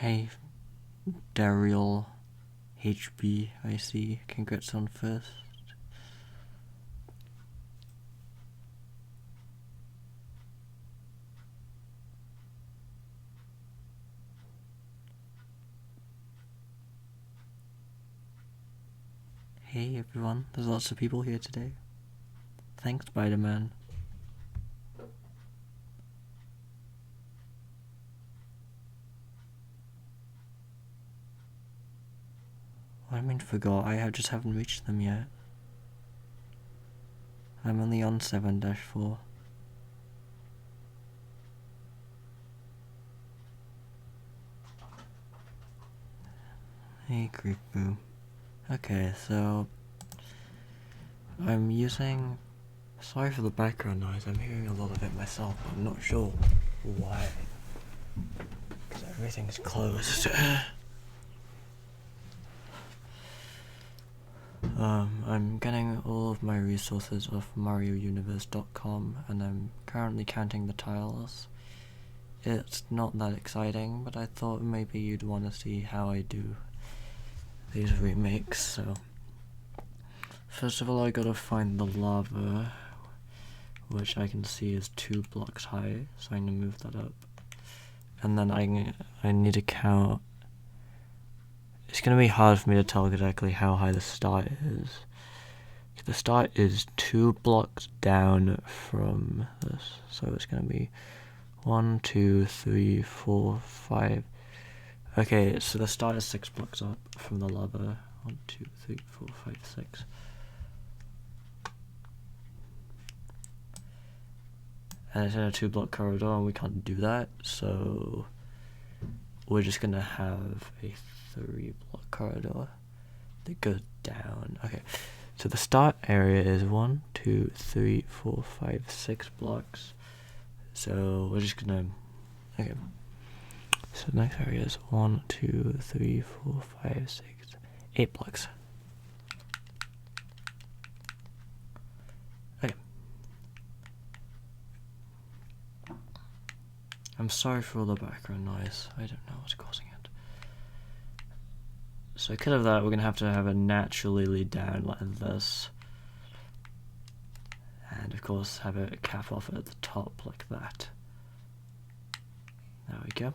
Hey, Daryl HB, I see. Congrats on first. Hey everyone, there's lots of people here today. Thanks, Spider-Man. What do I mean forgot? I just haven't reached them yet. I'm only on 7-4. Hey, Creep Boo. Okay, so I'm using. Sorry for the background noise, I'm hearing a lot of it myself, but I'm not sure why. Because everything's closed. I'm getting all of my resources off MarioUniverse.com, and I'm currently counting the tiles. It's not that exciting, but I thought maybe you'd want to see how I do these remakes, so first of all I gotta find the lava, which I can see is 2 blocks high, so I'm gonna move that up, and then I need to count. It's gonna be hard for me to tell exactly how high the start is. The start is 2 blocks down from this, so it's gonna be 1, 2, 3, 4, 5. Okay, so the start is 6 blocks up from the lava. 1, 2, 3, 4, 5, 6. And it's in a 2-block corridor, and we can't do that, so we're just gonna have a 3-block corridor that goes down. Okay, so the start area is 1, 2, 3, 4, 5, 6 blocks. So we're just gonna. Okay. So the next area is 1, 2, 3, 4, 5, 6, 8 blocks. Okay. I'm sorry for all the background noise. I don't know what's causing it. So because of that, we're gonna have to have it naturally lead down like this. And of course have it cap off at the top like that. There we go.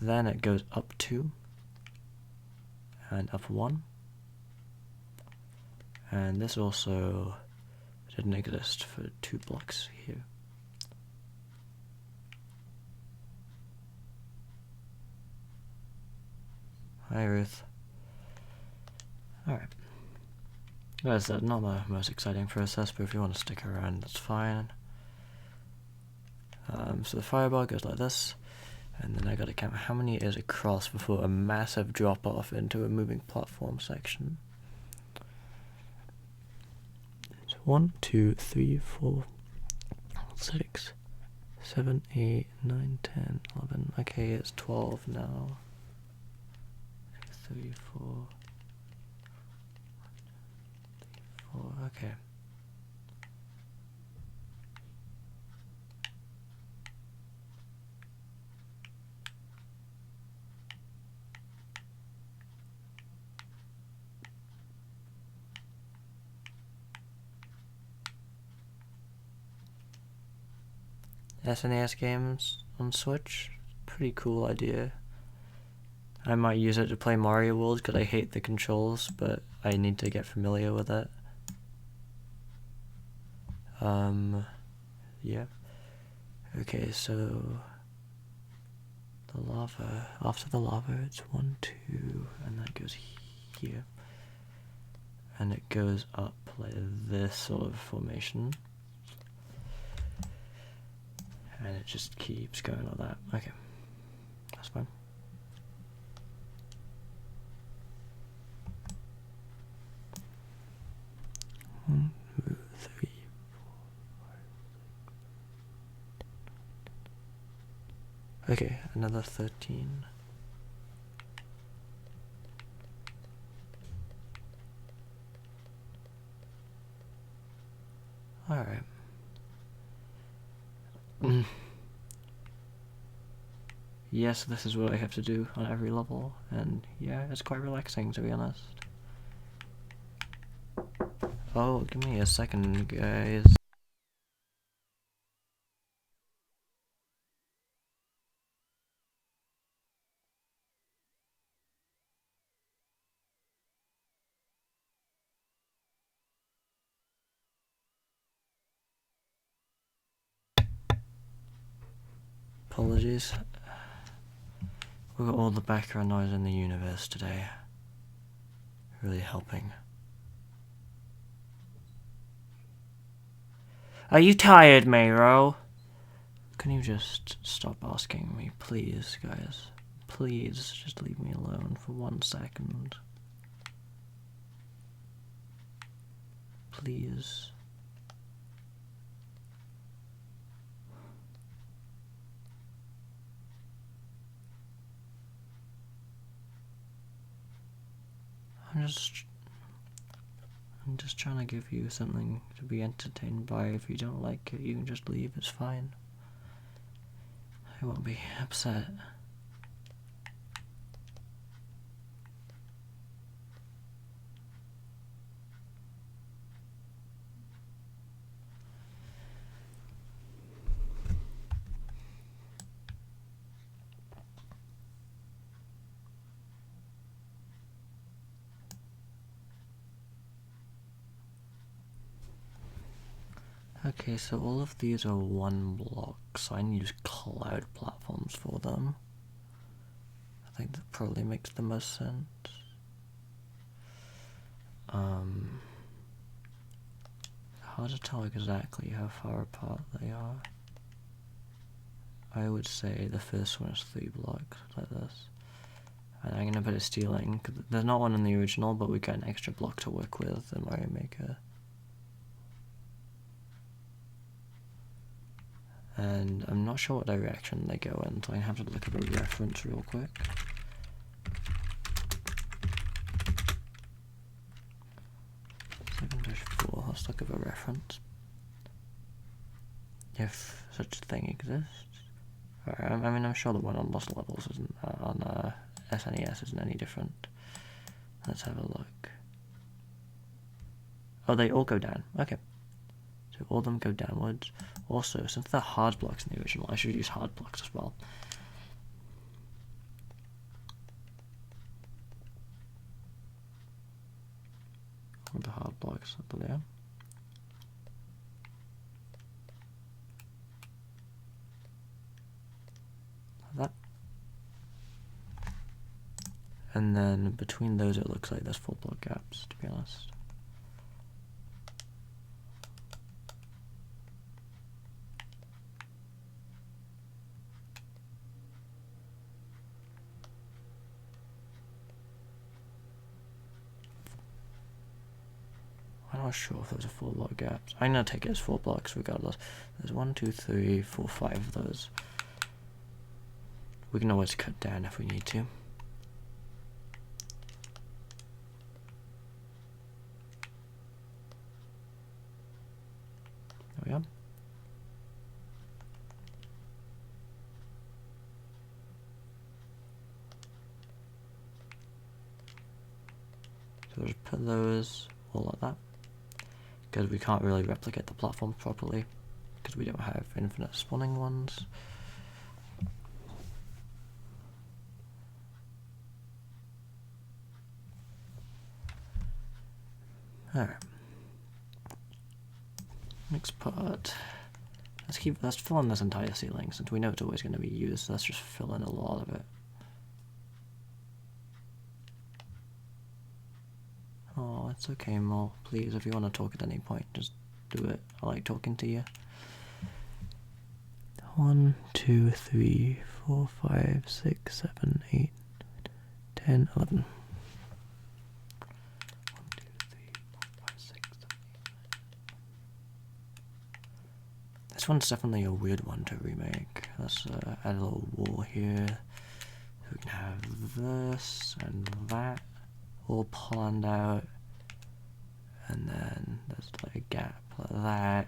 Then it goes up 2 and up 1. And this also didn't exist for 2 blocks here. Hi Ruth. Alright. That's not the most exciting process, but if you want to stick around, that's fine. So the fireball goes like this, and then I gotta count how many is across before a massive drop off into a moving platform section. It's 1, 2, 3, 4, 6, 7, 8, 9, 10, 11. Okay, it's 12 now. 3, 4. Okay. SNES games on Switch, pretty cool idea. I might use it to play Mario World because I hate the controls, but I need to get familiar with it. Yeah. Okay, so the lava, after the lava it's 1, 2, and that goes here. And it goes up like this sort of formation. And it just keeps going like that. Okay, that's fine. One, 2, 3, 4, 5, 6. Okay, another 13. Alright. yes, this is what I have to do on every level, and yeah, it's quite relaxing, to be honest. Oh, give me a second, guys. Apologies. We've got all the background noise in the universe today. Really helping. Are you tired, Mayro? Can you just stop asking me, please, guys? Please, just leave me alone for 1 second. Please. I'm just trying to give you something to be entertained by. If you don't like it, you can just leave, it's fine. I won't be upset. Okay, so all of these are 1 block, so I use cloud platforms for them. I think that probably makes the most sense. Hard to tell exactly how far apart they are. I would say the first one is 3 blocks, like this. And I'm gonna put a ceiling, because there's not one in the original, but we got an extra block to work with in Mario Maker. And I'm not sure what direction they go in, so I have to look at a reference real quick. 7-4, let's look at a reference. If such a thing exists. I mean, I'm sure the one on Lost Levels isn't, on SNES isn't any different. Let's have a look. Oh, they all go down. Okay. So all of them go downwards. Also, since they're hard blocks in the original, I should use hard blocks as well. With the hard blocks up there. Like that. And then between those it looks like there's 4 block gaps, to be honest. I'm not sure if those are 4 block gaps. I'm gonna take it as 4 blocks regardless. There's 1, 2, 3, 4, 5 of those. We can always cut down if we need to. There we go. So just put those all like that. Because we can't really replicate the platform properly. Because we don't have infinite spawning ones. Alright. Next part. Let's fill in this entire ceiling since we know it's always going to be used. Let's just fill in a lot of it. Oh, it's okay, Mo. Please, if you want to talk at any point, just do it. I like talking to you. 1, 2, 3, 4, 5, 6, 7, 8, 10, 11. 1, 2, 3, 4, 5, 6, 7, 8. This one's definitely a weird one to remake. Let's add a little wall here. So we can have this and that all planned out. And then there's like a gap like that.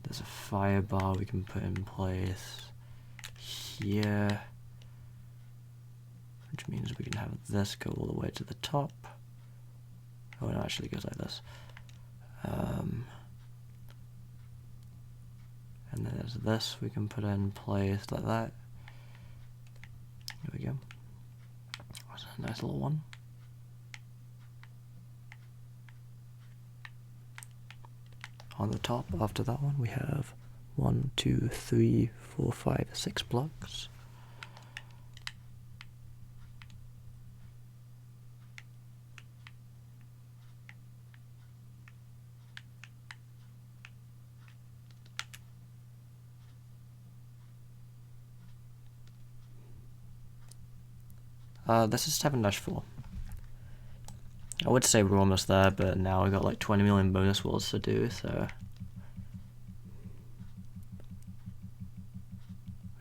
There's a fire bar we can put in place here. which means we can have this go all the way to the top. Oh, it actually goes like this. And then there's this we can put in place like that. Here we go. That's a nice little one. On the top, after that one, we have 1, 2, 3, 4, 5, 6 blocks. This is 7-4. I would say we're almost there, but now we've got like 20 million bonus walls to do, so...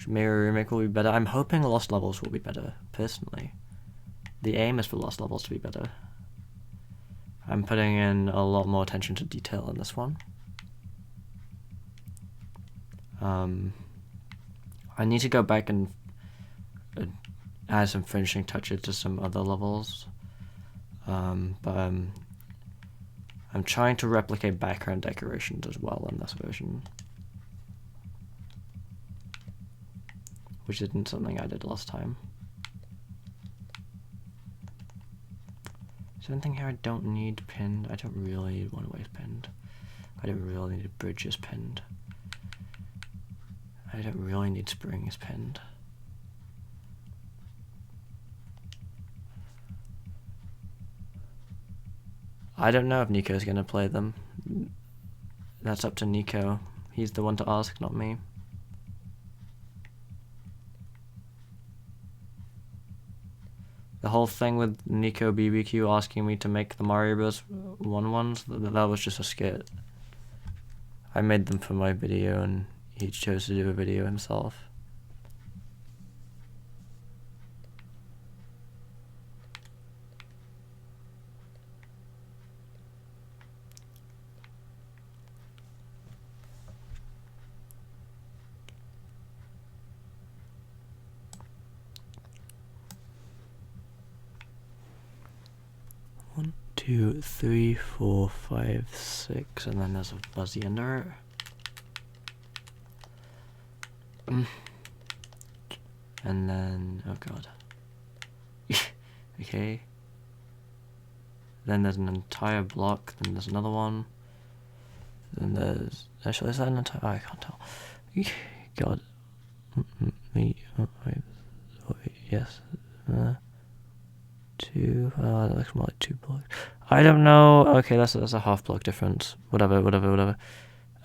Mirror Remake will be better. I'm hoping Lost Levels will be better, personally. The aim is for Lost Levels to be better. I'm putting in a lot more attention to detail in this one. I need to go back and add some finishing touches to some other levels. But I'm trying to replicate background decorations as well in this version, which isn't something I did last time. Is there anything here I don't need pinned? I don't really need one-ways pinned. I don't really need bridges pinned. I don't really need springs pinned. I don't know if Nico's gonna play them. That's up to Nico. He's the one to ask, not me. The whole thing with Nico BBQ asking me to make the Mario Bros. 1 ones, that was just a skit. I made them for my video and he chose to do a video himself. One, 2, 3, 4, 5, 6, and then there's a fuzzy under it. And then, oh god. Okay. Then there's an entire block, then there's another one. Then there's, actually is that an entire, I can't tell. God. Yes. 2, that looks more like 2 blocks. I don't know, okay, that's a half block difference. Whatever.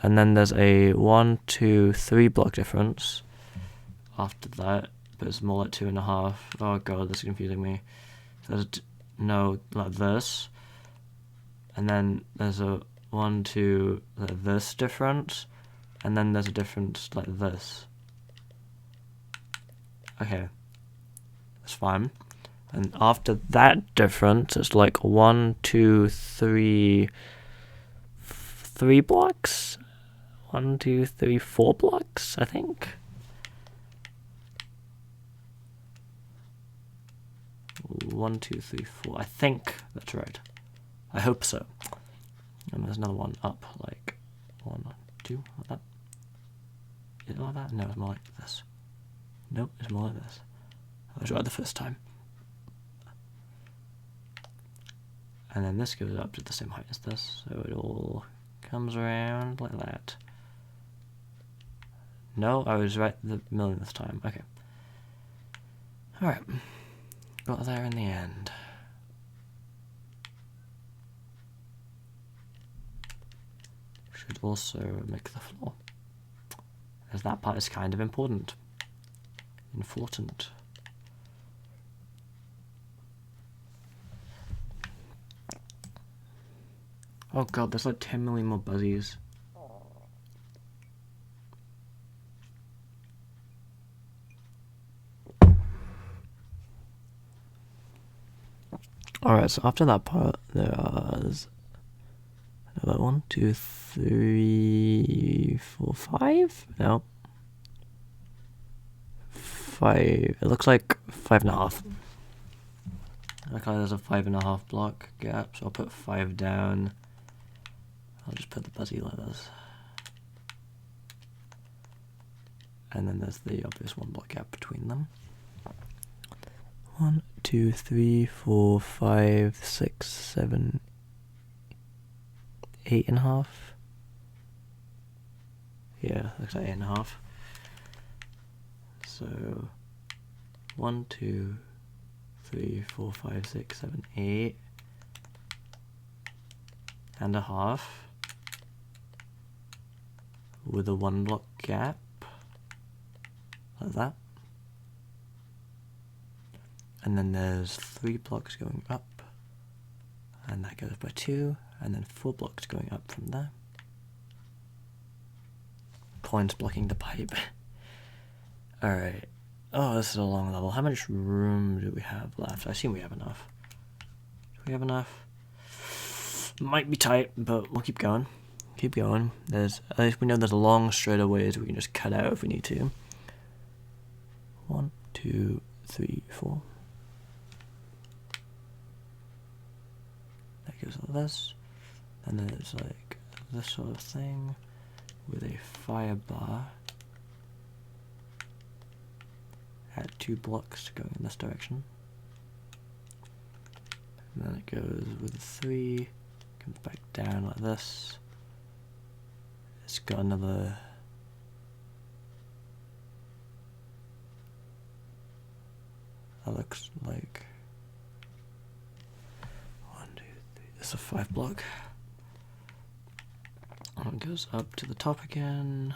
And then there's a 1, 2, 3 block difference after that, but it's more like 2.5. Oh god, this is confusing me. There's no, like this, and then there's a 1, 2, like this difference, and then there's a difference like this. Okay, that's fine. And after that difference, it's like 1, 2, 3 blocks. 1, 2, 3, 4 blocks, I think. 1, 2, 3, 4. I think that's right. I hope so. And there's another one up, like 1, 2, like that. Is it like that? No, it's more like this. Nope, it's more like this. I was right the first time. And then this goes up to the same height as this, so it all comes around like that. No, I was right the millionth time. Okay. Alright. Got there in the end. Should also make the floor, as that part is kind of important. Oh god, there's like 10 million more buzzies. Alright, so after that part, there's another 1, 2, 3, 4, 5? No. 5. It looks like 5.5. Okay, there's a 5.5 block gap, so I'll put 5 down. I'll just put the buzzy letters. And then there's the obvious 1 block gap between them. 1, 2, 3, 4, 5, 6, 7, 8.5. Yeah, looks like 8.5. So 1, 2, 3, 4, 5, 6, 7, 8 and a half with a 1 block gap like that. And then there's 3 blocks going up, and that goes by 2, and then 4 blocks going up from there. Points blocking the pipe. Alright. Oh, this is a long level. How much room do we have left? I assume we have enough. Do we have enough? Might be tight, but we'll keep going. Keep going. At least we know there's a long straightaways we can just cut out if we need to. 1, 2, 3, 4. That goes like this. And then it's like this sort of thing with a fire bar at 2 blocks going in this direction. And then it goes with 3, comes back down like this. It's got another that looks like 1, 2, 3. This is a 5 block. And it goes up to the top again.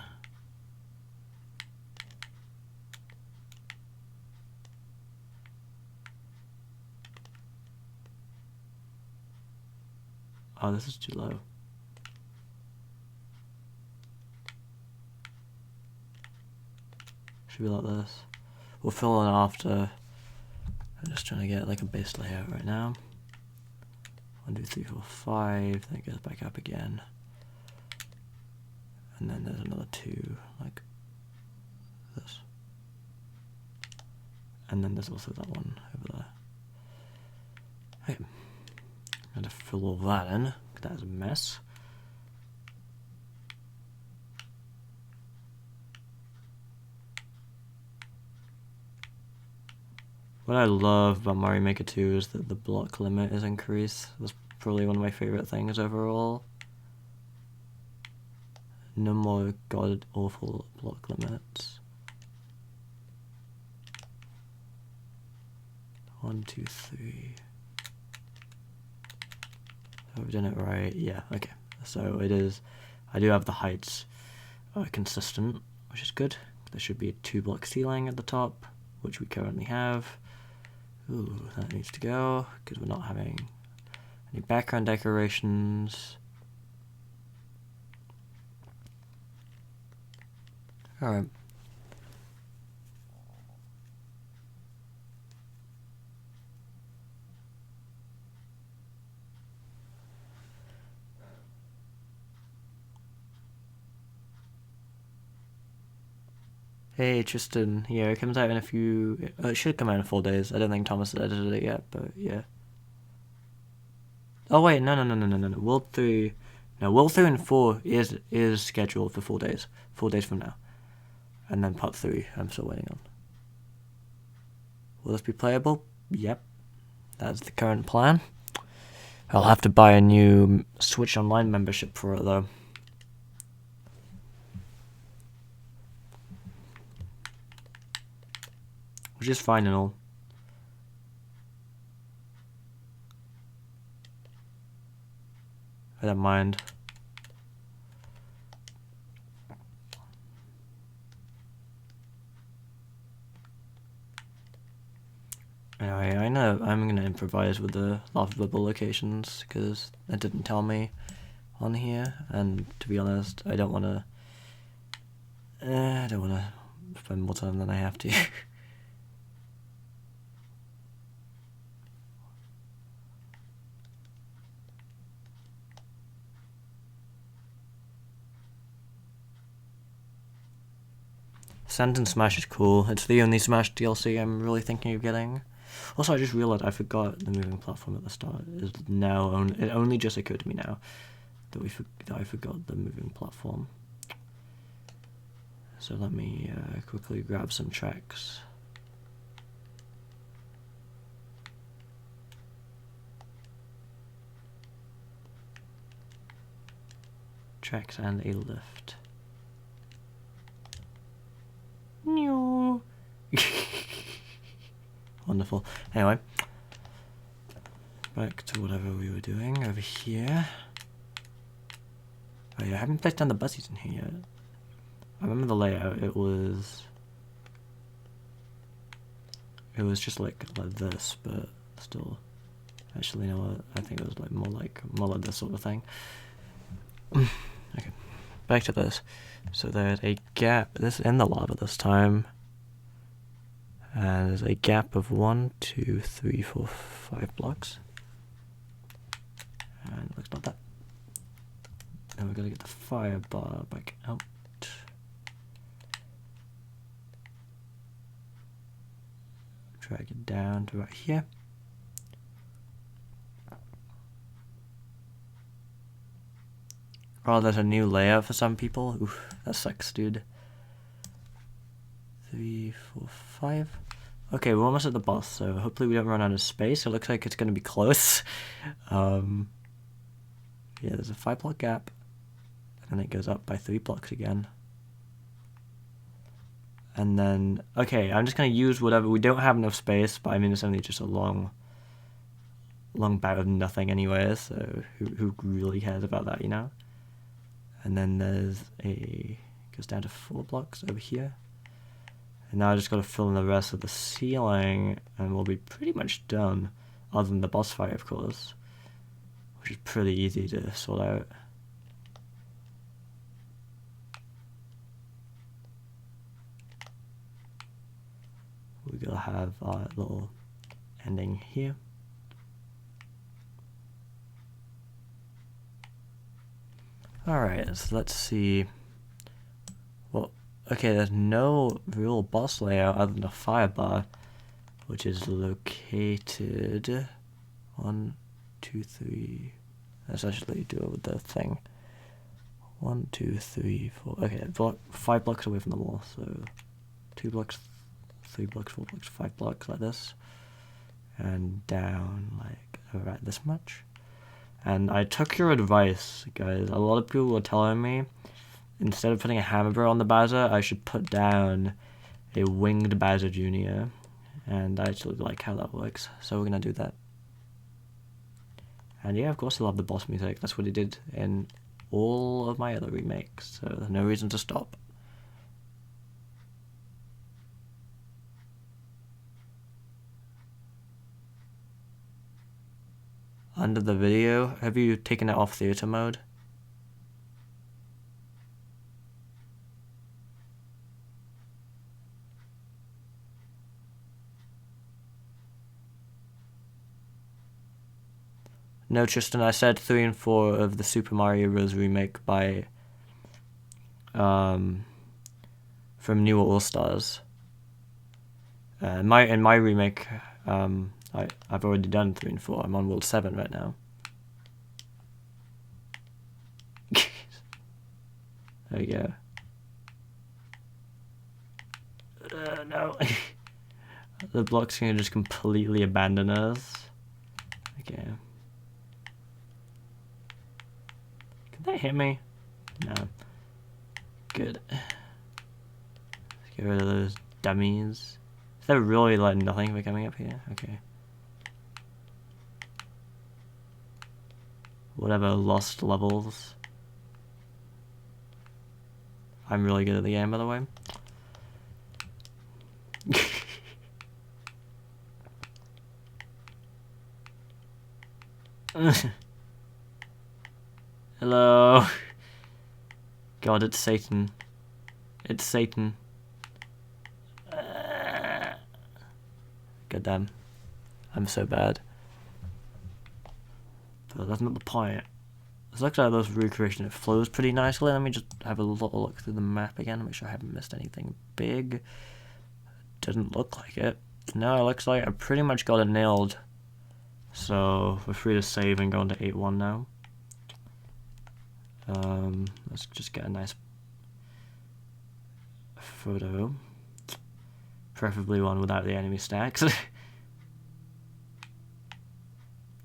Oh, this is too low. Should be like this. We'll fill in after. I'm just trying to get like a base layout right now. 1, 2, 3, 4, 5. Then it goes back up again. And then there's another 2 like this. And then there's also that one over there. Okay. I'm going to fill all that in, because that's a mess. What I love about Mario Maker 2 is that the block limit is increased. That's probably one of my favorite things overall. No more god awful block limits. 1, 2, 3. Have we done it right? Yeah, okay. So it is, I do have the heights consistent, which is good. There should be a 2 block ceiling at the top, which we currently have. Ooh, that needs to go, because we're not having any background decorations. Alright. Hey Tristan, yeah, it comes out in a few, it should come out in 4 days. I don't think Thomas has edited it yet, but yeah. Oh wait, no. World 3, no, World 3 and 4 is scheduled for 4 days. 4 days from now. And then part 3, I'm still waiting on. Will this be playable? Yep. That's the current plan. I'll have to buy a new Switch Online membership for it though. Which is fine and all. I don't mind. Anyway, I know I'm gonna improvise with the lava bubble locations because it didn't tell me on here, and to be honest, I don't wanna spend more time than I have to. Sand and Smash is cool. It's the only Smash DLC I'm really thinking of getting. Also, I just realized I forgot the moving platform at the start. It only just occurred to me now that I forgot the moving platform. So let me quickly grab some tracks. Tracks and a lift. No. Wonderful. Anyway, back to whatever we were doing over here. Oh yeah, I haven't placed down the buses in here yet. I remember the layout. It was just like this, but still. Actually, you know what? I think it was like more like this sort of thing. Okay, back to this. So there's a gap. This in the lava this time. And there's a gap of 1, 2, 3, 4, 5 blocks. And it looks like that. And we're gonna get the fire bar back out. Drag it down to right here. Oh, there's a new layout for some people. Oof, that sucks, dude. 3, 4, 5. Okay, we're almost at the boss, so hopefully we don't run out of space. It looks like it's going to be close. Yeah, there's a 5-block gap, and then it goes up by 3 blocks again. And then, okay, I'm just going to use whatever. We don't have enough space, but I mean, it's only just a long bout of nothing anyway, so who really cares about that, you know? And then goes down to 4 blocks over here. And now I just got to fill in the rest of the ceiling, and we'll be pretty much done, other than the boss fight, of course, which is pretty easy to sort out. We're going to have our little ending here. Alright, so let's see. Well, okay, there's no real boss layout other than a fire bar, which is located 1, 2, 3. Let's actually do it with the thing. 1, 2, 3, 4. Okay, 5 blocks away from the wall, so 2 blocks, 3 blocks, 4 blocks, 5 blocks like this, and down like right this much. And I took your advice, guys. A lot of people were telling me instead of putting a hammer on the Bowser, I should put down a winged Bowser Jr. And I actually like how that works, so we're gonna do that. And yeah, of course I love the boss music. That's what he did in all of my other remakes, so there's no reason to stop. Under the video, have you taken it off theater mode? No, Tristan, I said 3 and 4 of the Super Mario Bros. Remake by, from New All-Stars. In my remake, I've already done 3 and 4. I'm on World 7 right now. There we go. No. The block's gonna just completely abandon us. Okay. Can they hit me? No. Good. Let's get rid of those dummies. Is there really like nothing for coming up here? Okay. Whatever lost levels. I'm really good at the game, by the way. Hello. God, it's Satan. It's Satan. God damn. I'm so bad. But that's not the point. It looks like those recreation, it flows pretty nicely. Let me just have a little look through the map again, make sure I haven't missed anything big. Doesn't look like it. No, it looks like I pretty much got it nailed. So we're free to save and go into 8-1 now. Let's just get a nice photo. Preferably one without the enemy stacks.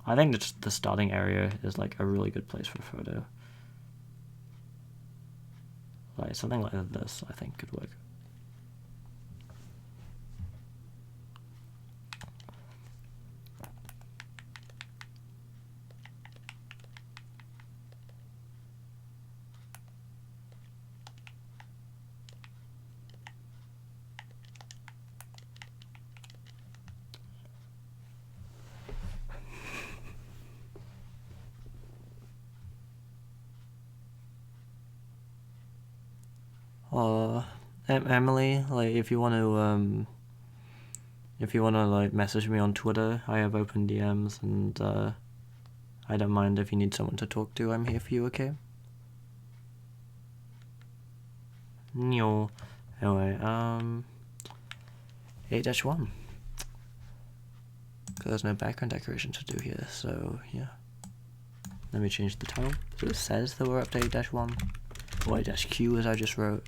I think just the starting area is like a really good place for a photo. Like something like this I think could work. Emily, like if you want to like message me on Twitter, I have open DMs, and I don't mind if you need someone to talk to. I'm here for you, okay? No. Anyway, 8-1. There's no background decoration to do here, so yeah. Let me change the title. So it says that we're up to 8-1. Or 8-Q as I just wrote.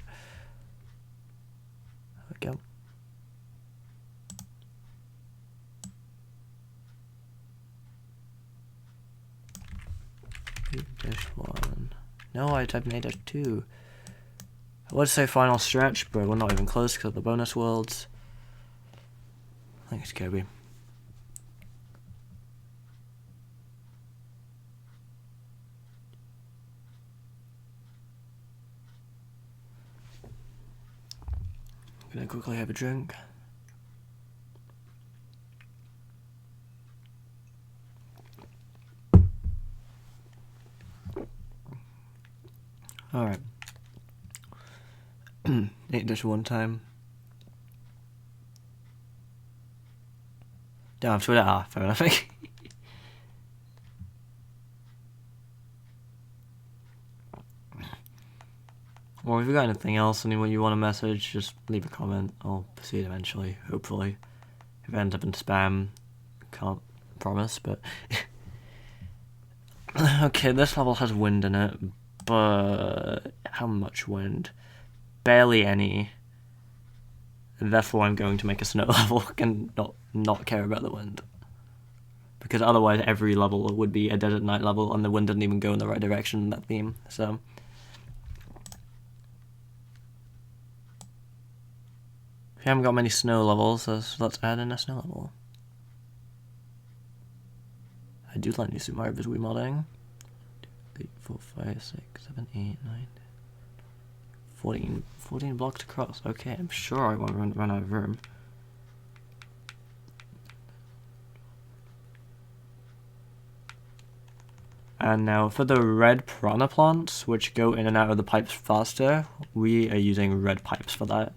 There we go. -1. No, I typed in 8-2. I would say final stretch, but we're not even close because of the bonus worlds. Thanks, Kobe. I'm gonna quickly have a drink. Alright. 8-1 time. Don't have Twitter. Ah, fair enough. Or if you got anything else, anyone you want to message, just leave a comment. I'll see it eventually, hopefully. If it ends up in spam, can't promise, but... Okay, this level has wind in it, but... how much wind? Barely any. Therefore I'm going to make a snow level and not care about the wind. Because otherwise every level would be a desert night level and the wind didn't even go in the right direction in that theme, so... If you haven't got many snow levels, let's add in a snow level. I do like new Super Mario Bros. Wii modding. 2, 3, 4, 5, 6, 7, 8, 9, 14 blocks across. Okay, I'm sure I won't run out of room. And now for the red piranha plants, which go in and out of the pipes faster, we are using red pipes for that.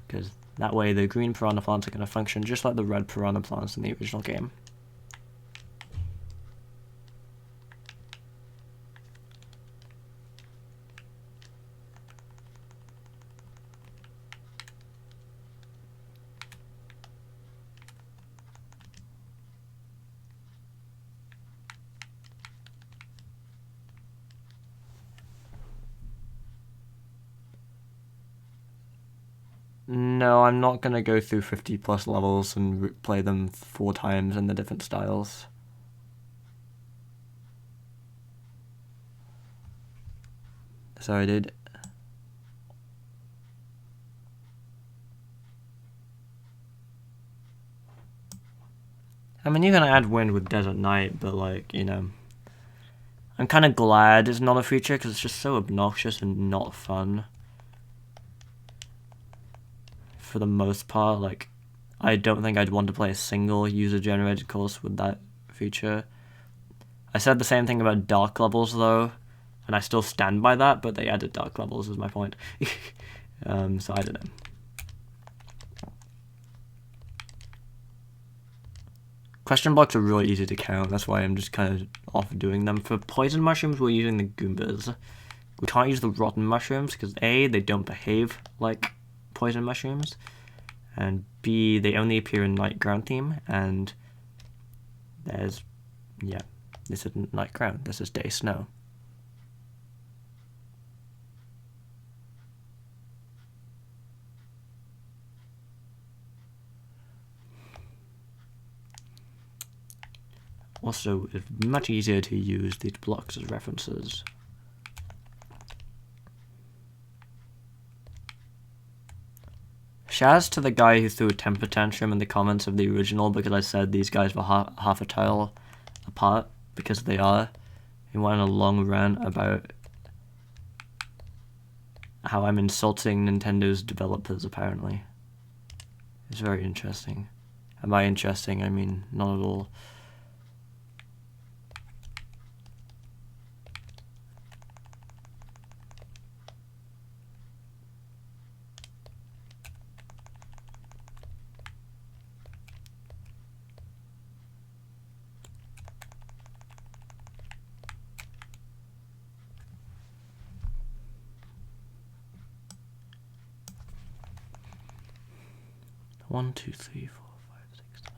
Because that way the green piranha plants are going to function just like the red piranha plants in the original game. No, I'm not going to go through 50 plus levels and play them 4 times in the different styles. Sorry, dude. I mean, you're going to add wind with Desert Night, but like, you know... I'm kind of glad it's not a feature because it's just so obnoxious and not fun. For the most part, like, I don't think I'd want to play a single user-generated course with that feature. I said the same thing about dark levels, though, and I still stand by that, but they added dark levels, is my point. So I don't know. Question blocks are really easy to count, that's why I'm just kind of off doing them. For poison mushrooms, we're using the Goombas. We can't use the rotten mushrooms, because A, they don't behave like poison mushrooms, and B, they only appear in night ground theme, and there's, yeah, this isn't night ground, this is day snow. Also, it's much easier to use these blocks as references. Shouts to the guy who threw a temper tantrum in the comments of the original because I said these guys were half a tile apart, because they are. He went on a long rant about how I'm insulting Nintendo's developers, apparently. It's very interesting. And by interesting, I mean not at all. One, two, three, four, five, six, seven.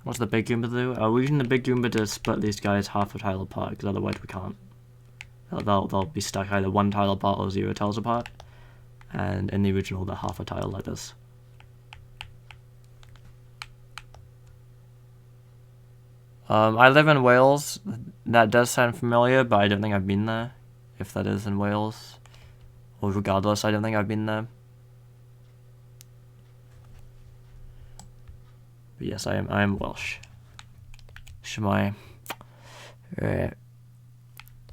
What's the big Goomba do? We're using the big Goomba to split these guys half a tile apart, because otherwise we can't. They'll be stuck either 1 tile apart or 0 tiles apart. And in the original, they're half a tile like this. I live in Wales. That does sound familiar, but I don't think I've been there. If that is in Wales. Or regardless, I don't think I've been there. But yes, I am Welsh. Shemai. Right.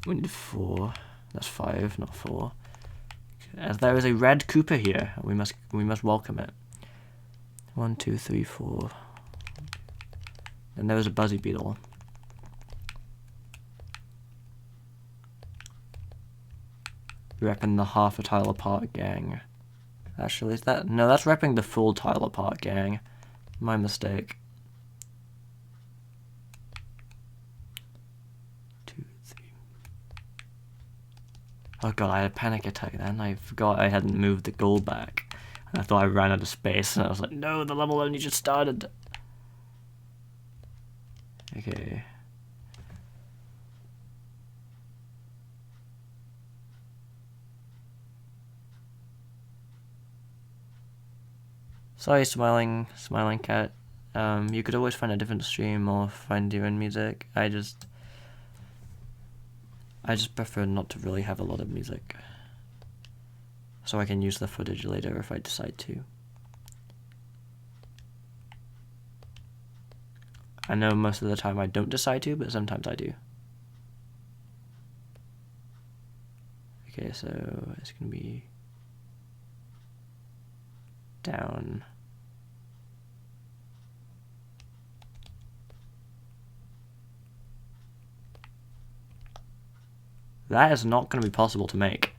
We need 4. That's 5, not 4. As there is a red Koopa here, we must welcome it. 1, 2, 3, 4. And there was a Buzzy Beetle. Repping the half a tile apart gang. Actually, is that? No, that's repping the full tile apart gang. My mistake. 2, 3. Oh god, I had a panic attack then. I forgot I hadn't moved the goal back. And I thought I ran out of space, and I was like, no, the level only just started. Okay. Sorry, smiling cat. You could always find a different stream or find your own music. I just prefer not to really have a lot of music, so I can use the footage later if I decide to. I know most of the time I don't decide to, but sometimes I do. Okay, so it's gonna be down. That is not going to be possible to make.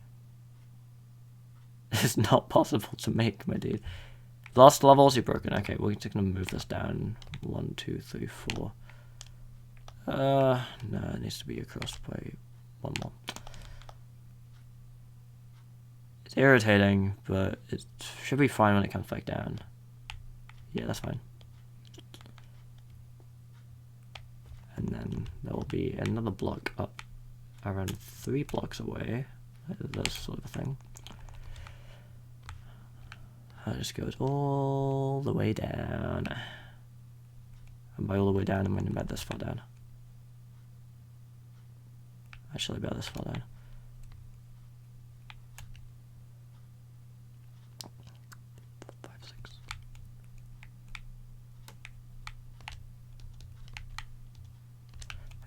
It's not possible to make, my dude. Lost levels, you're broken. Okay, we're just going to move this down. 1, 2, 3, 4. No, it needs to be across by 1 more. It's irritating, but it should be fine when it comes back down. Yeah, that's fine. And then there will be another block up around 3 blocks away. This sort of thing. That just goes all the way down. And by all the way down, I'm going to bet this far down. Actually, about this far down.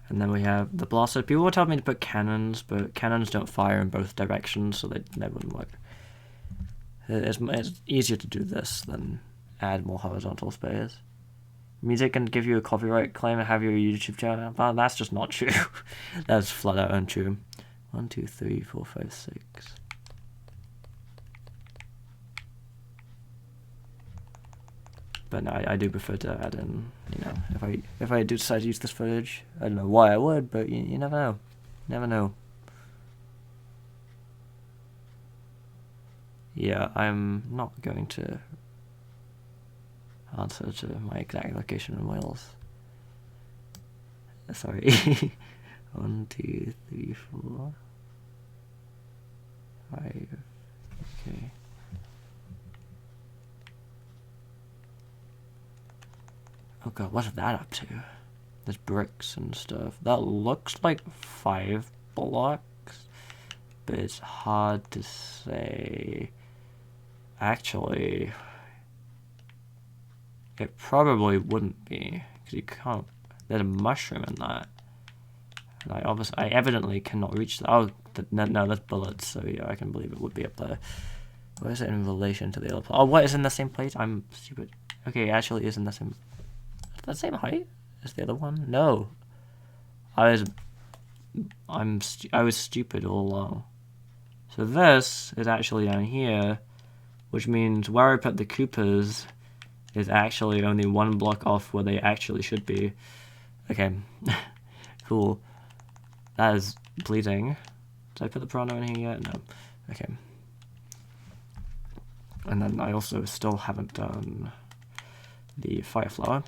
And then we have the blaster. People were telling me to put cannons, but cannons don't fire in both directions, so they wouldn't work. It's easier to do this than add more horizontal space. Music can give you a copyright claim and have your YouTube channel. But that's just not true. That's flat out untrue. 1, 2, 3, 4, 5, 6. But no, I do prefer to add in, you know, if I do decide to use this footage, I don't know why I would, but you never know. Never know. Yeah, I'm not going to answer to my exact location in Wales. Sorry. 1, 2, 3, 4, 5. Okay. Oh god, what's that up to? There's bricks and stuff. That looks like 5 blocks, but it's hard to say. Actually, it probably wouldn't be, because you can't. There's a mushroom in that, and I evidently cannot reach that. Oh, no, that's bullets. So yeah, I can believe it would be up there. What is it in relation to the other place? Oh, what is in the same place? I'm stupid. Okay, it actually is in the same. Is that the same height as the other one? No, I was stupid all along. So this is actually down here, which means where I put the Coopers is actually only 1 block off where they actually should be. Okay, cool. That is pleasing. Did I put the piranha in here yet? No. Okay. And then I also still haven't done the fire flower.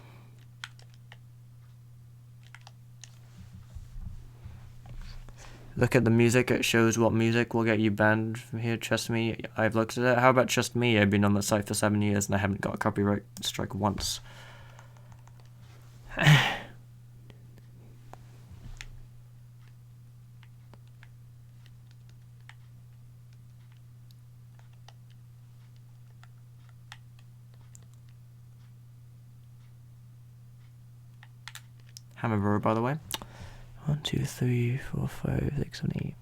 Look at the music, it shows what music will get you banned from here. Trust me, I've looked at it. How about trust me? I've been on the site for 7 years and I haven't got a copyright strike once. Hammer row, by the way. 1, 2, 3, 4, 5, 6, 7, 8.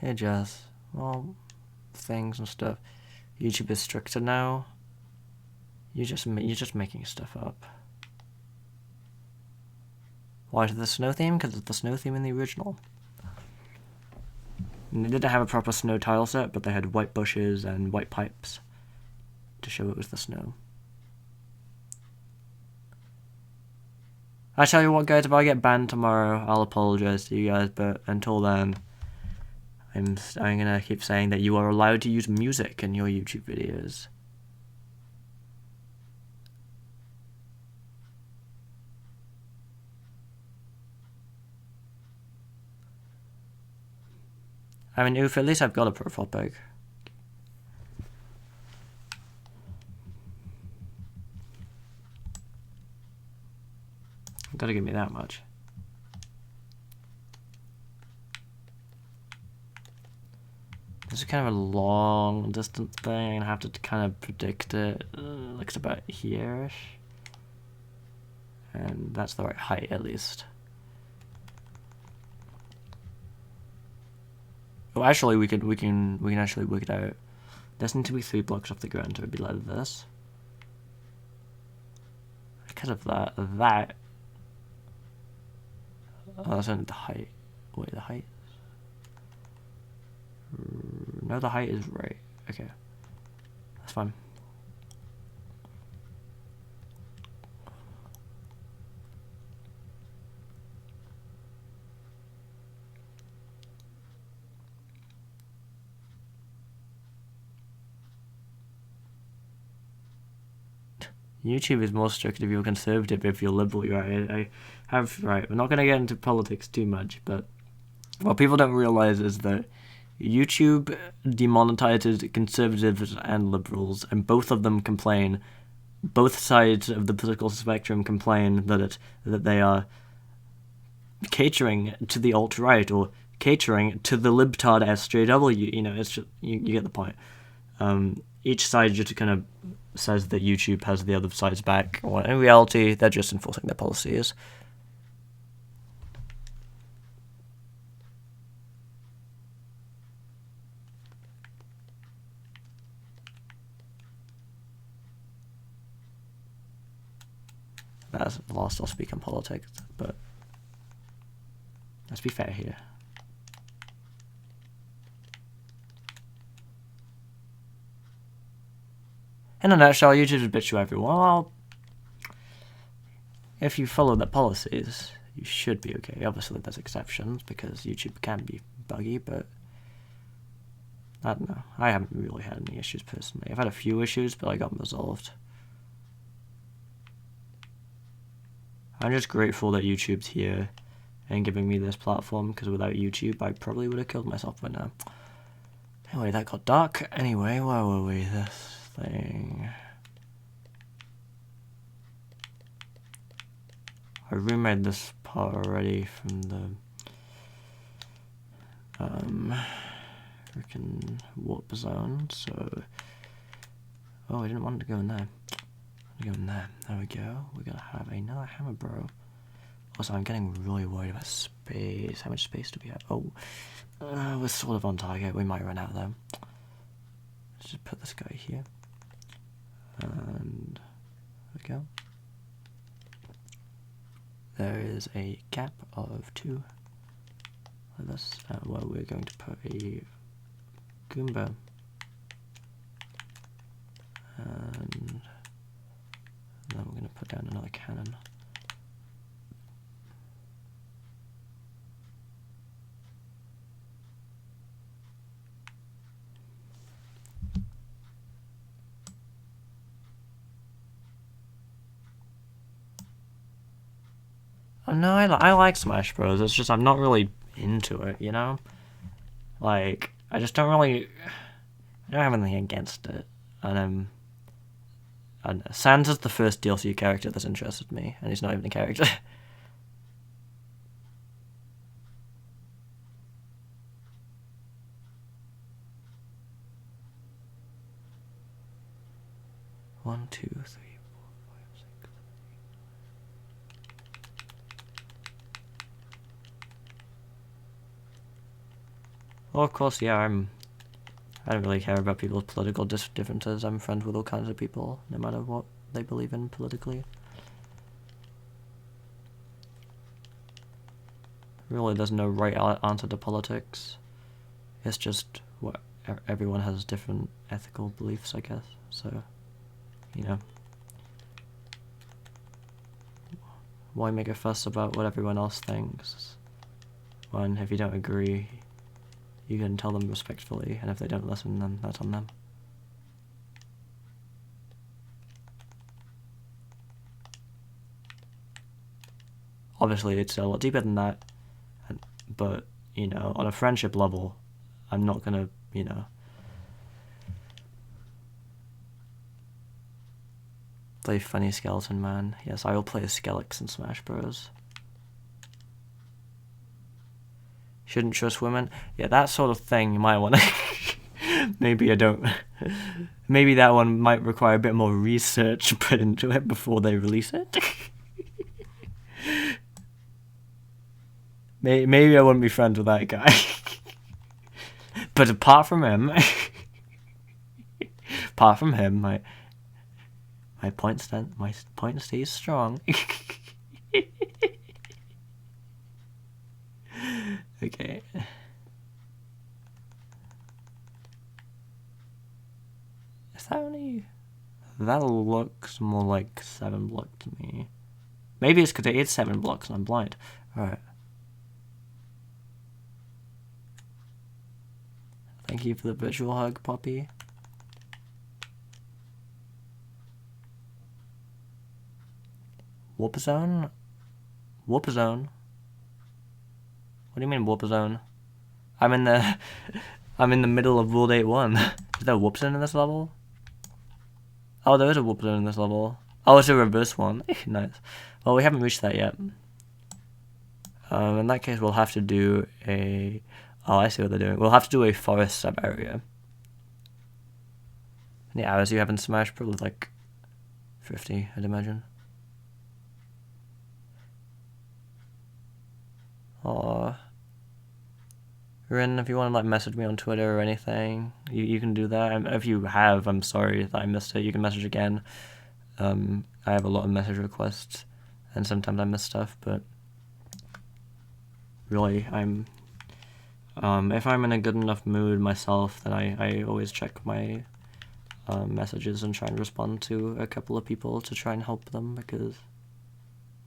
Hey Jess, well, things and stuff. YouTube is stricter now. You're just making stuff up. Why is it the snow theme? Because it's the snow theme in the original. And they didn't have a proper snow tile set, but they had white bushes and white pipes to show it was the snow. I tell you what, guys, if I get banned tomorrow, I'll apologize to you guys, but until then, I'm gonna keep saying that you are allowed to use music in your YouTube videos. I mean, oof, at least I've got a profile pic. Gotta give me that much. This is kind of a long distance thing. I have to kind of predict it. Looks about here-ish. And that's the right height, at least. Oh, actually, we can actually work it out. There's need to be 3 blocks off the ground to be like this. Because of that. Oh, that's only the height. Wait, the height. No, the height is right. Okay, that's fine. YouTube is more strict if you're conservative, if you're liberal, right? We're not going to get into politics too much, but what people don't realize is that YouTube demonetizes conservatives and liberals, and both of them complain. Both sides of the political spectrum complain that they are catering to the alt-right or catering to the libtard SJW. You know, it's just, you get the point. Each side just kind of says that YouTube has the other side's back, when in reality, they're just enforcing their policies. That's the last I'll speak on politics, but let's be fair here. In a nutshell, YouTube's a bitch to everyone. Well, if you follow the policies, you should be okay. Obviously, there's exceptions, because YouTube can be buggy, but I don't know. I haven't really had any issues personally. I've had a few issues, but I got them resolved. I'm just grateful that YouTube's here and giving me this platform, because without YouTube, I probably would have killed myself by now. Anyway, that got dark. Anyway, where were we? This thing. I remade this part already from the freaking warp zone, so oh, I didn't want it to go in there. Go in there. There we go. We're gonna have another hammer, bro. Also, I'm getting really worried about space. How much space do we have? Oh, we're sort of on target. We might run out though. Let's just put this guy here. And there we go. There is a gap of 2 like this, where we're going to put a Goomba. And then we're going to put down another cannon. Oh, no, I like Smash Bros. It's just I'm not really into it, you know? Like, I just don't really... I don't have anything against it. And I don't know. Santa's the first DLC character that's interested me, and he's not even a character. One, two, three, four, five, six, 7, 8. Well, of course, yeah, I don't really care about people's political differences. I'm friends with all kinds of people, no matter what they believe in politically. Really, there's no right answer to politics. It's just what everyone has different ethical beliefs, I guess. So, you know, why make a fuss about what everyone else thinks? When if you don't agree, you can tell them respectfully, and if they don't listen, then that's on them. Obviously, it's a lot deeper than that, but, you know, on a friendship level, I'm not gonna, you know, play funny skeleton man. Yes, I will play a Skelix in Smash Bros. Shouldn't trust women. Yeah, that sort of thing you might want to... Maybe I don't... Maybe that one might require a bit more research put into it before they release it. Maybe I wouldn't be friends with that guy. But apart from him... my point stays strong. Okay. Is that only... That looks more like 7 blocks to me. Maybe it's because it is 7 blocks and I'm blind. Alright. Thank you for the virtual hug, Poppy. Warp zone? Warp zone? What do you mean warp zone? I'm in the I'm in the middle of World 8-1. Is there a warp zone in this level? Oh, there is a warp zone in this level. Oh, it's a reverse one. Nice. Well, we haven't reached that yet. In that case, we'll have to do a... Oh, I see what they're doing. We'll have to do a forest sub-area. The hours you have in Smash? Probably like 50, I'd imagine. Or Rin, if you want to like message me on Twitter or anything, you can do that. If you have, I'm sorry that I missed it. You can message again. I have a lot of message requests, and sometimes I miss stuff, but really, if I'm in a good enough mood myself, then I always check my messages and try and respond to a couple of people to try and help them, because,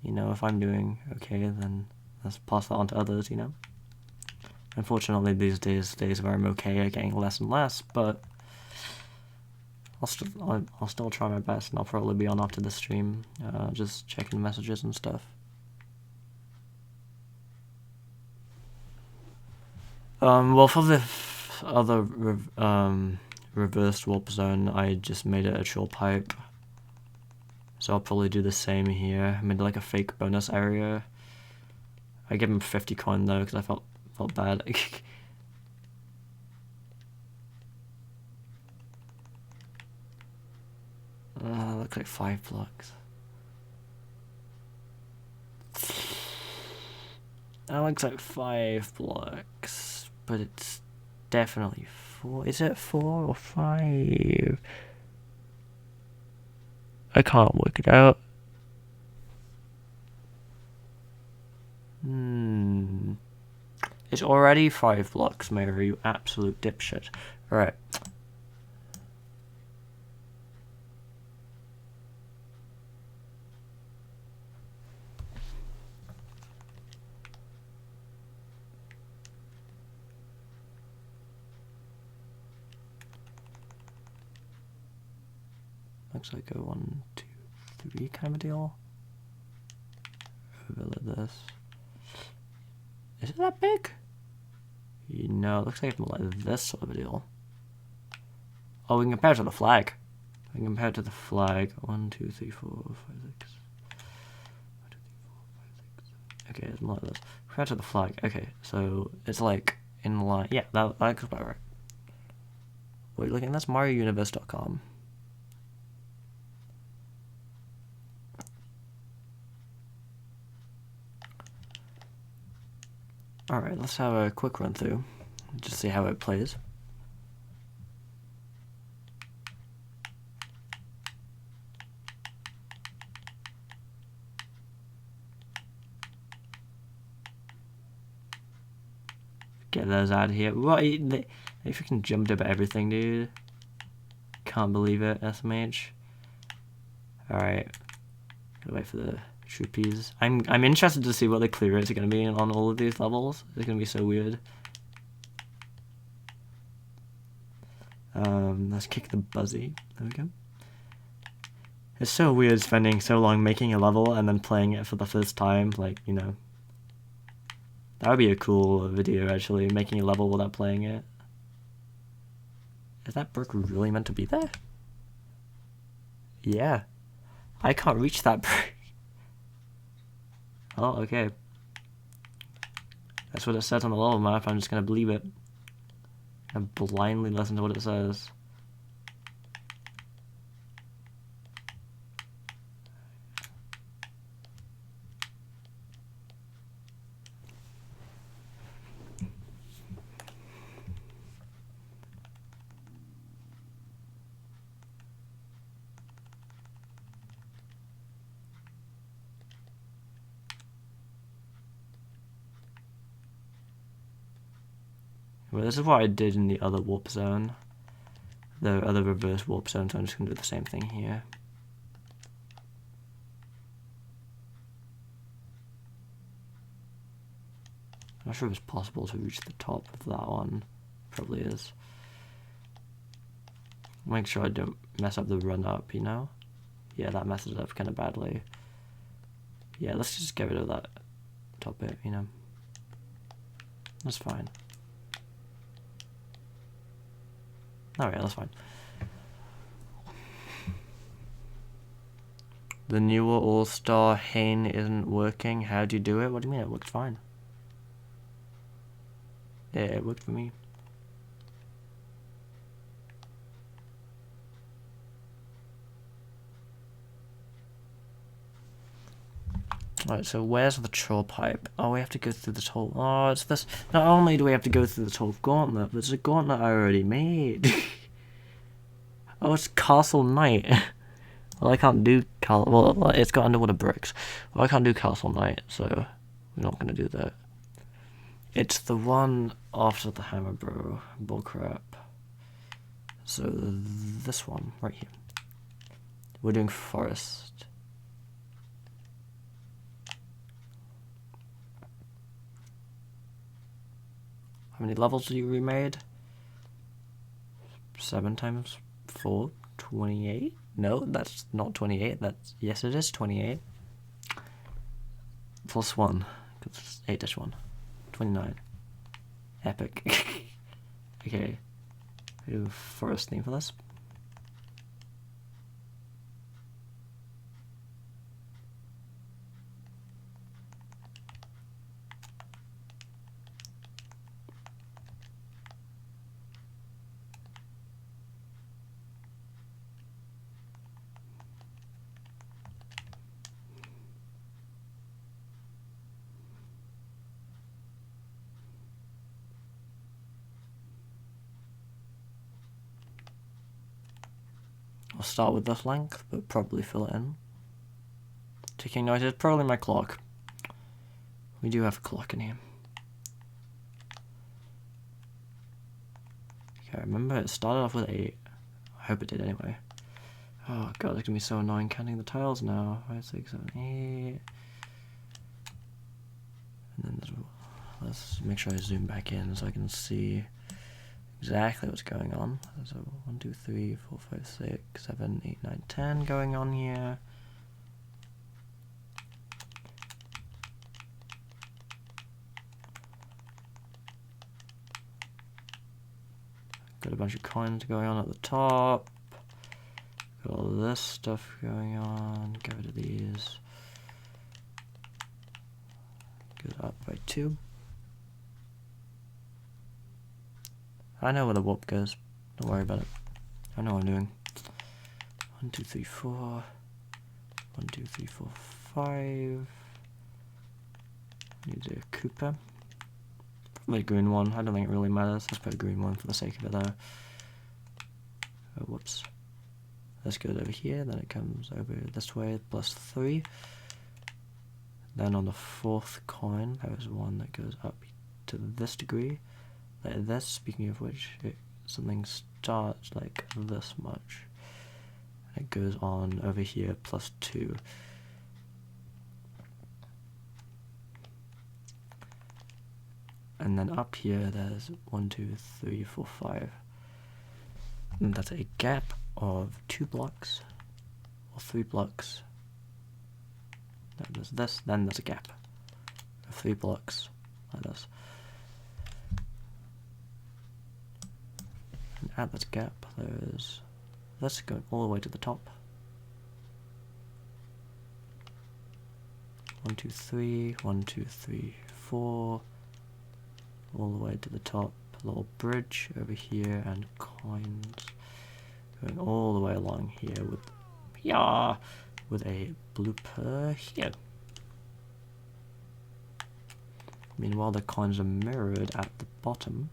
you know, if I'm doing okay, then let's pass that on to others, you know? Unfortunately, these days where I'm okay are getting less and less, but I'll still try my best, and I'll probably be on after the stream, just checking messages and stuff. Well, for the other reversed warp zone, I just made it a chill pipe. So I'll probably do the same here. I made like a fake bonus area. I gave him 50 coin though, because I felt bad. Looks like 5 blocks. That looks like 5 blocks, but it's definitely 4. Is it 4 or 5? I can't work it out. It's already 5 blocks, Mary, you absolute dipshit. Alright. Looks like a 1, 2, 3 kind of deal. Overlay this. Is it that big? No, it looks like it's more like this sort of a deal. Oh, we can compare it to the flag. We can compare it to the flag. 1, 2, 3, 4, 5, 6. 1, 2, 3, 4, 5, 6. Okay, it's more like this. Compare it to the flag. Okay, so it's like in line. Yeah, that looks about right. What are you looking at? That's MarioUniverse.com. Alright, let's have a quick run through. Just see how it plays. Get those out of here. What? They freaking jumped up at everything, dude. Can't believe it, SMH. Alright. Gotta wait for the troopies. I'm interested to see what the clear rates are gonna be on all of these levels. It's gonna be so weird. Let's kick the buzzy. There we go. It's so weird spending so long making a level and then playing it for the first time, like, you know. That would be a cool video, actually, making a level without playing it. Is that brick really meant to be there? Yeah. I can't reach that brick. Oh, okay. That's what it says on the level map, I'm just gonna believe it. And blindly listen to what it says. Well, this is what I did in the other warp zone. The other reverse warp zone, so I'm just going to do the same thing here. I'm not sure if it's possible to reach the top of that one. Probably is. Make sure I don't mess up the run up, you know? Yeah, that messes up kind of badly. Yeah, let's just get rid of that top bit, you know? That's fine. Alright, that's fine. The newer All-Star Hane isn't working. How do you do it? What do you mean? It works fine. Yeah, it worked for me. Alright, so where's the troll pipe? Oh, we have to go through this whole... Oh, it's this... Not only do we have to go through this whole gauntlet, but it's a gauntlet I already made. Oh, it's Castle Knight. Well, I can't do well, it's got underwater bricks. Well, I can't do Castle Knight, so we're not gonna do that. It's the one after the hammer, bro. Bullcrap. So this one right here. We're doing forest. How many levels do you remade? 7 times 4, 28? No, that's not 28. That's, yes, it is 28. Plus 1, because it's 8-1. 29. Epic. Okay. Do forest theme for this. I'll start with this length, but probably fill it in. Ticking noise is probably my clock. We do have a clock in here. Okay, remember it started off with 8. I hope it did anyway. Oh god, it's gonna be so annoying counting the tiles now. 5, 6, 7, 8. And then let's make sure I zoom back in so I can see exactly what's going on. So 1, 2, 3, 4, 5, 6, 7, 8, 9, 10 going on here. Got a bunch of coins going on at the top. Got all this stuff going on. Get rid of these. Goes up by 2. I know where the warp goes. Don't worry about it. I know what I'm doing. 1, 2, 3, 4. 1, 2, 3, 4, 5. Need a Koopa. Probably a green one. I don't think it really matters. Let's put a green one for the sake of it though. Oh, whoops. This goes over here, then it comes over this way, plus 3. Then on the 4th coin, there is one that goes up to this degree, like this, speaking of which, something starts like this much. And it goes on over here, plus 2. And then up here, there's 1, 2, 3, 4, 5. And that's a gap of 2 blocks, or 3 blocks. Then there's this, then there's a gap of 3 blocks, like this. And at this gap, there's this going all the way to the top. 1, 2, 3, 1, 2, 3, 4. All the way to the top, a little bridge over here, and coins going all the way along here with a blooper here. Meanwhile, the coins are mirrored at the bottom.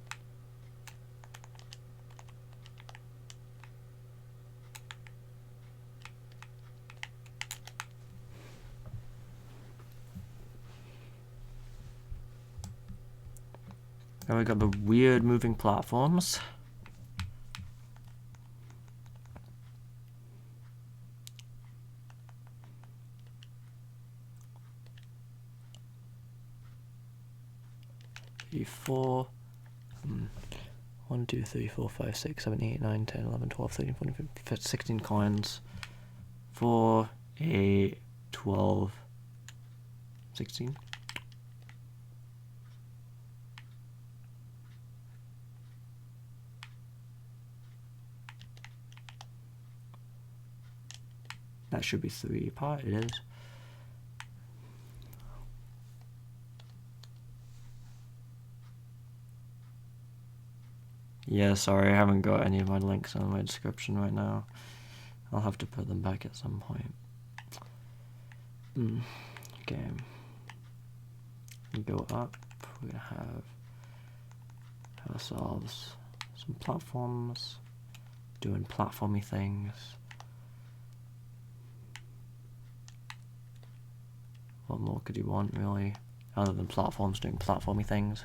Now we got the weird moving platforms. Four. 1, 2, 3, 4, 5, 6, 7, 8, 9, 10, 11, 12, 13, 14, 15, 16 coins. 4, 8, 12, 16. That should be 3-part, it is. Yeah, sorry, I haven't got any of my links in my description right now. I'll have to put them back at some point. Okay. We go up, we're gonna have ourselves some platforms, doing platformy things. What more could you want, really, other than platforms doing platformy things?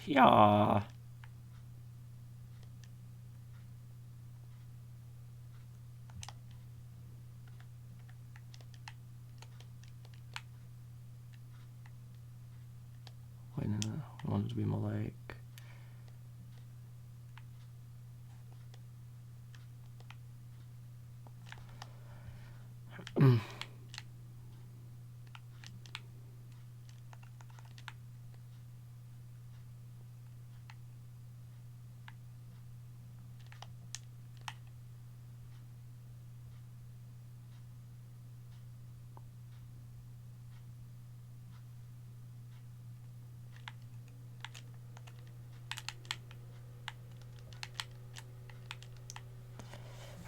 Yeah. Wait, no, I want it to be more like...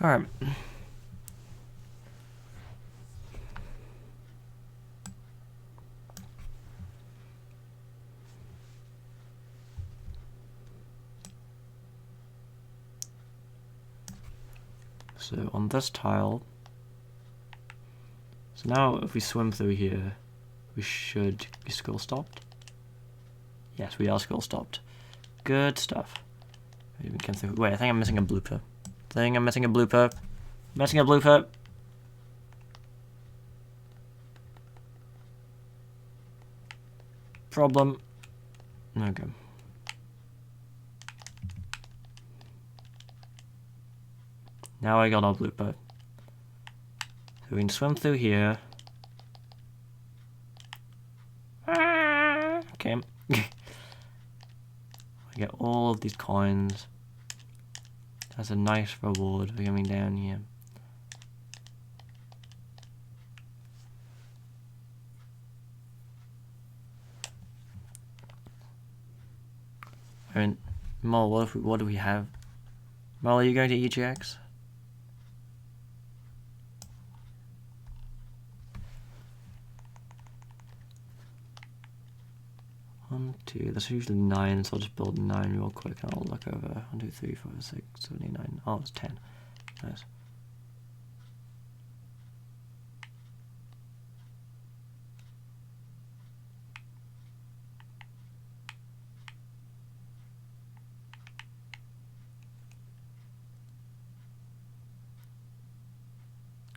Alright. So on this tile, so now if we swim through here, we should be scroll stopped. Yes, we are scroll stopped. Good stuff. Maybe we can through. Wait, I think I'm missing a blooper. Missing a blooper. Problem. Okay. Now I got our blooper. So we can swim through here. Okay. I get all of these coins. That's a nice reward for coming down here. Alright, Mol, what do we have? Mol, are you going to EGX? One, two, that's usually 9, so I'll just build 9 real quick and I'll look over. 1, 2, 3, 4, 6, 7, 8, 9. Oh, it's 10. Nice.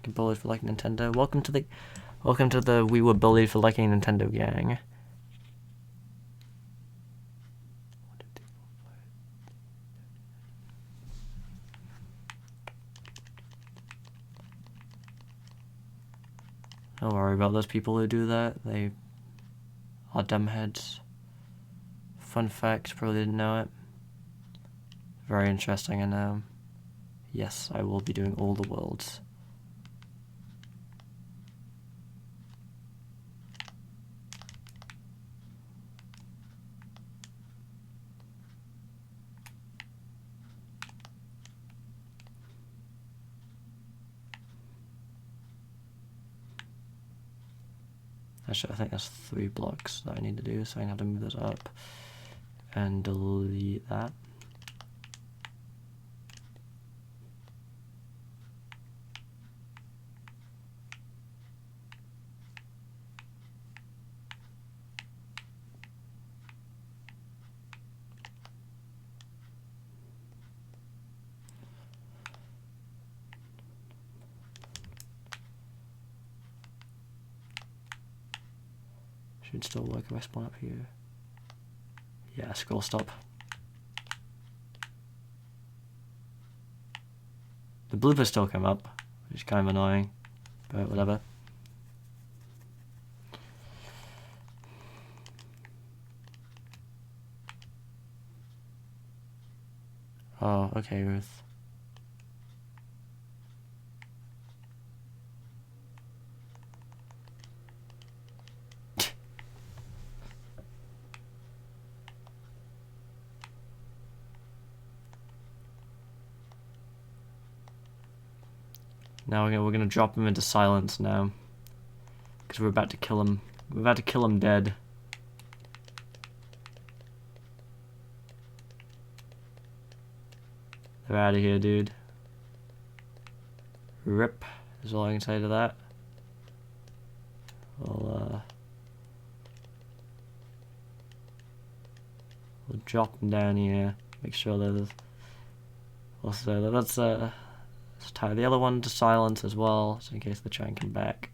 Bullied for liking Nintendo. Welcome to the We Were Bullied for Liking Nintendo gang. Don't worry about those people who do that. They are dumbheads. Fun fact, probably didn't know it. Very interesting, I know. Yes, I will be doing all the worlds. Actually, I think that's 3 blocks that I need to do, so I have to move this up and delete that. Should still work if I spawn up here. Yeah, scroll stop. The bloopers still come up, which is kind of annoying, but whatever. Oh, okay, Ruth. Now we're gonna drop him into silence now, because we're about to kill him. We're about to kill him dead. They're out of here, dude. RIP is all I can say to that. We'll drop them down here. Make sure there's also let's tie the other one to silence as well, so in case they try and come back.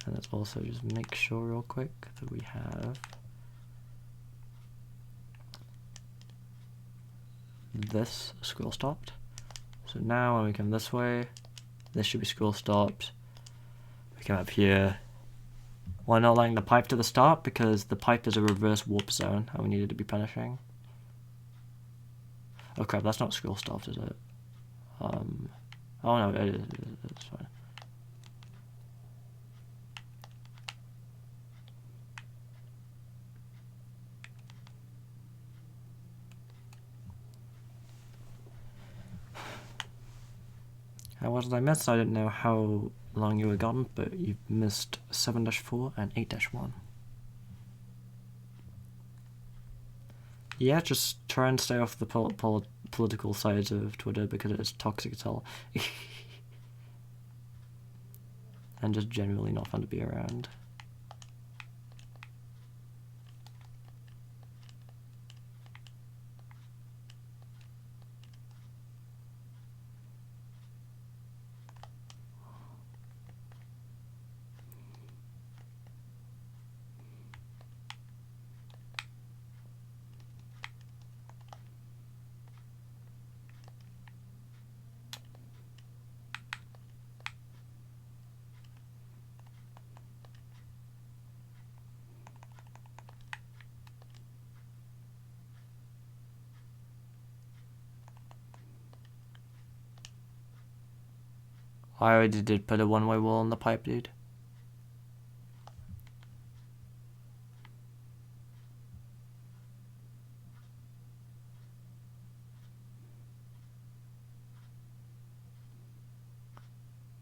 And let's also just make sure real quick that we have this scroll stopped. So now when we come this way, this should be scroll stopped. We come up here. Why not letting the pipe to the start? Because the pipe is a reverse warp zone and we needed to be punishing. Oh crap, that's not scroll stopped, is it? Oh no, it is, it's fine. What did I miss? I didn't know how long you were gone, but you've missed 7-4 and 8-1. Yeah, just try and stay off the political sides of Twitter because it's toxic as hell. And just generally not fun to be around. I already did put a one-way wall on the pipe, dude.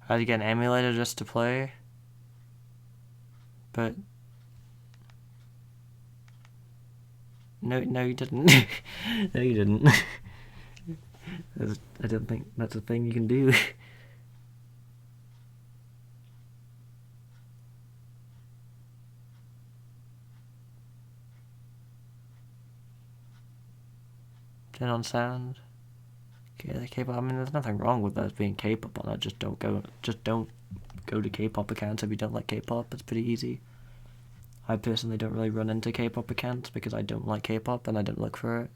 I had to get an emulator just to play. But no, you didn't. No, you didn't. I don't think that's a thing you can do. Turn on sound. Okay, the K-pop. I mean, there's nothing wrong with that being K-pop on it. Just don't go to K-pop accounts if you don't like K-pop. It's pretty easy. I personally don't really run into K-pop accounts because I don't like K-pop and I don't look for it.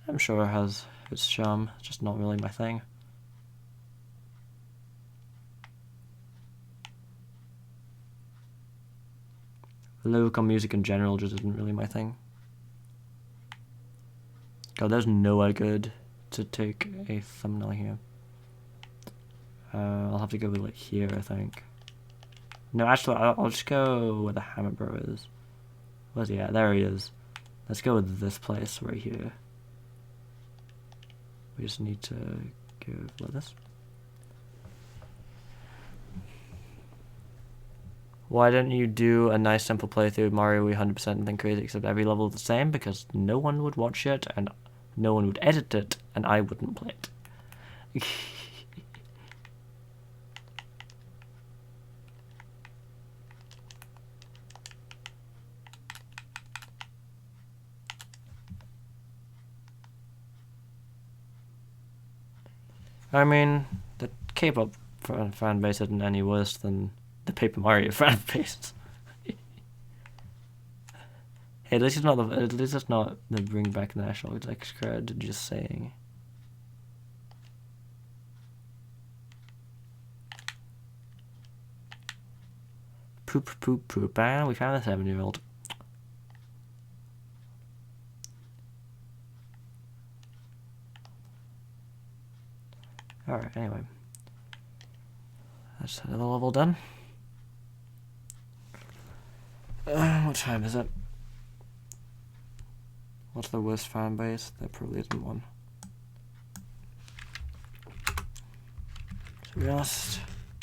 I'm sure it has its charm, just not really my thing. Lyrical music in general just isn't really my thing. God, there's nowhere good to take a thumbnail here. I'll have to go with like here, I think. No, actually, I'll just go where the hammer bro is. Where's he at? There he is. Let's go with this place right here. We just need to go with this. Why don't you do a nice simple playthrough of Mario Wii 100% and then crazy, except every level is the same? Because no one would watch it, and no one would edit it, and I wouldn't play it. I mean, the K-pop fan base isn't any worse than the Paper Mario fan base. Hey, at least it's not the bring back national execs cred, just saying. Poop, poop, poop. And we found a 7-year-old. Alright, anyway. That's another level done. What time is it? What's the worst fan base? There probably isn't one. To be honest,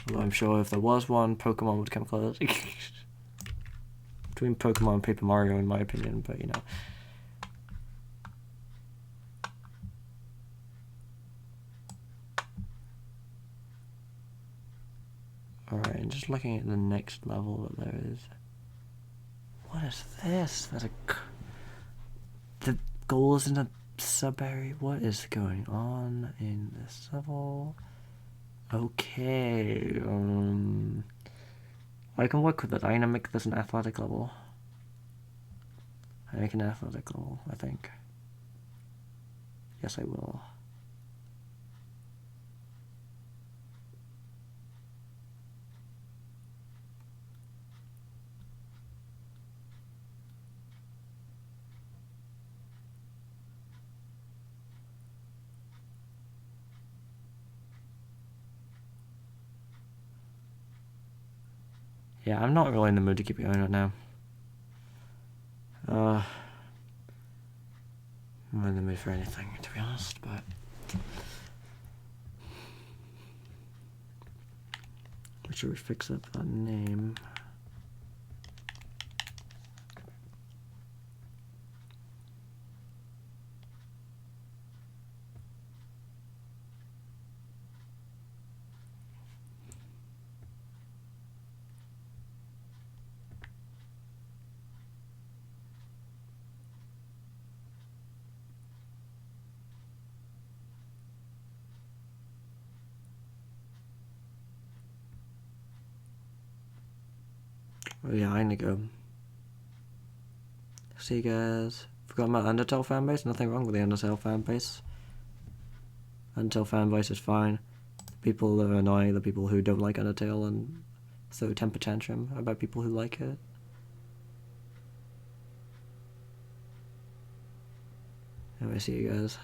although I'm sure if there was one, Pokemon would come close. Between Pokemon and Paper Mario, in my opinion, but you know. Alright, and just looking at the next level that there is. What is this? There's the goal is in a sub-area. What is going on in this level? Okay, I can work with it. I'm gonna make this an athletic level. I make an athletic level, I think. Yes, I will. Yeah, I'm not really in the mood to keep going right now. I'm not in the mood for anything, to be honest, but... should we fix up that name? Oh yeah, I'm gonna go. See you guys. Forgot my Undertale fanbase. Nothing wrong with the Undertale fanbase. Undertale fanbase is fine. The people that are annoying, the people who don't like Undertale and throw temper tantrum about people who like it. Anyway, see you guys.